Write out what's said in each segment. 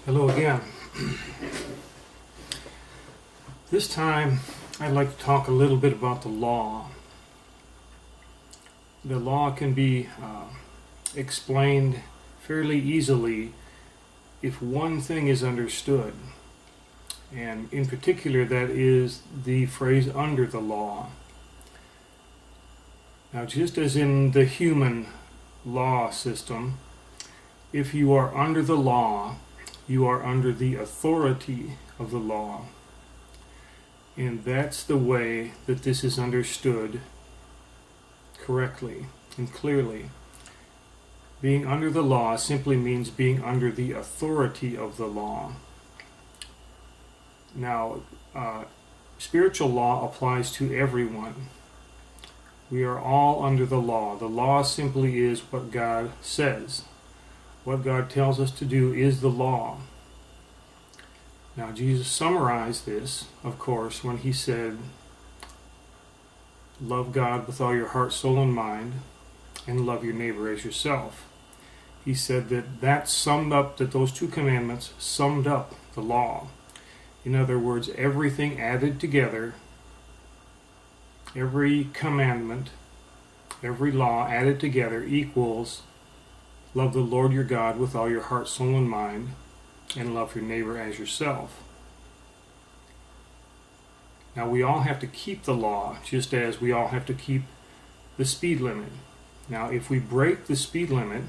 Hello again. This time I'd like to talk a little bit about the law. The law can be explained fairly easily if one thing is understood, and in particular that is the phrase under the law. Now, just as in the human law system, if you are under the law, you are under the authority of the law. And that's the way that this is understood correctly and clearly. Being under the law simply means being under the authority of the law. Now, spiritual law applies to everyone. We are all under the law. The law simply is what God says. What God tells us to do is the law. Now, Jesus summarized this, of course, when he said, love God with all your heart, soul, and mind, and love your neighbor as yourself. He said that those two commandments summed up the law. In other words, everything added together, every commandment, every law added together equals love the Lord your God with all your heart, soul, and mind, and love your neighbor as yourself. Now, we all have to keep the law, just as we all have to keep the speed limit. Now, if we break the speed limit,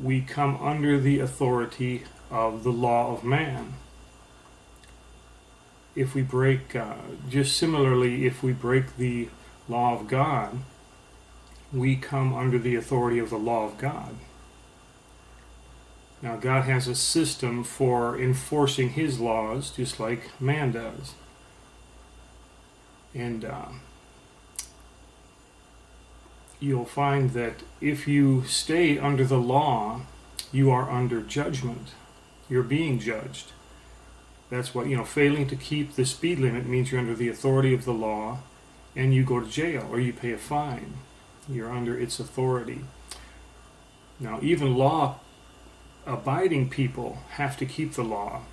we come under the authority of the law of man. If we break, just similarly, if we break the law of God, we come under the authority of the law of God. Now, God has a system for enforcing his laws, just like man does. And you'll find that if you stay under the law, you are under judgment. You're being judged. That's what, failing to keep the speed limit means you're under the authority of the law, and you go to jail or you pay a fine. You're under its authority. Now, even law-abiding people have to keep the law,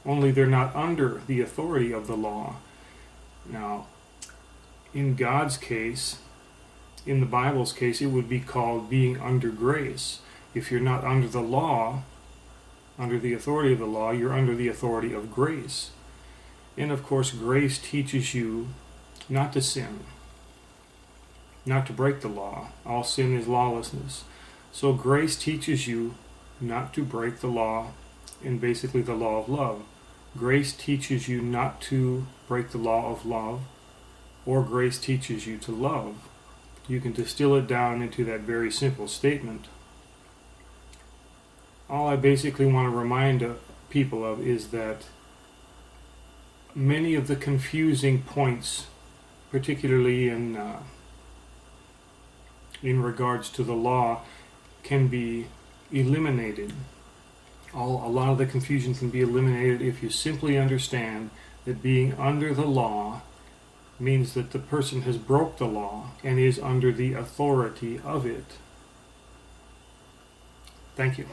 only they're not under the authority of the law. Now, in God's case, in the Bible's case, it would be called being under grace. If you're not under the law, under the authority of the law, you're under the authority of grace. And of course, grace teaches you not to sin, not to break the law. All sin is lawlessness. So grace teaches you not to break the law, and basically the law of love. Grace teaches you not to break the law of love, or grace teaches you to love. You can distill it down into that very simple statement. All I basically want to remind people of is that many of the confusing points, particularly in regards to the law, can be eliminated. A lot of the confusion can be eliminated if you simply understand that being under the law means that the person has broke the law and is under the authority of it. Thank you.